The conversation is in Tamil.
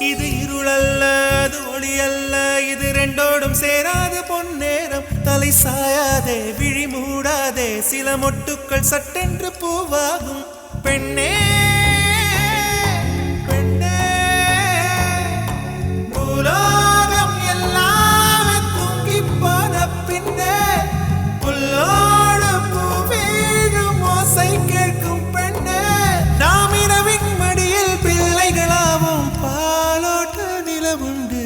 இது இருளல்ல அது ஒளியல்ல இது ரெண்டோடும் சேராத பொன்னேரம் தலை சாயாதே விழி மூடாதே சில மொட்டுக்கள் சட்டென்று பூவாகும் பெண்ணே பெண்ணே பூலோகம் எல்லாமே தூங்கி போன பின்னே புல்லோடு பூவீழும் ஓசை கேட்கும் பெண்ணே நாம் இரவின் மடியில் பிள்ளைகளாவும் பாலோட்ட நிலவுண்டு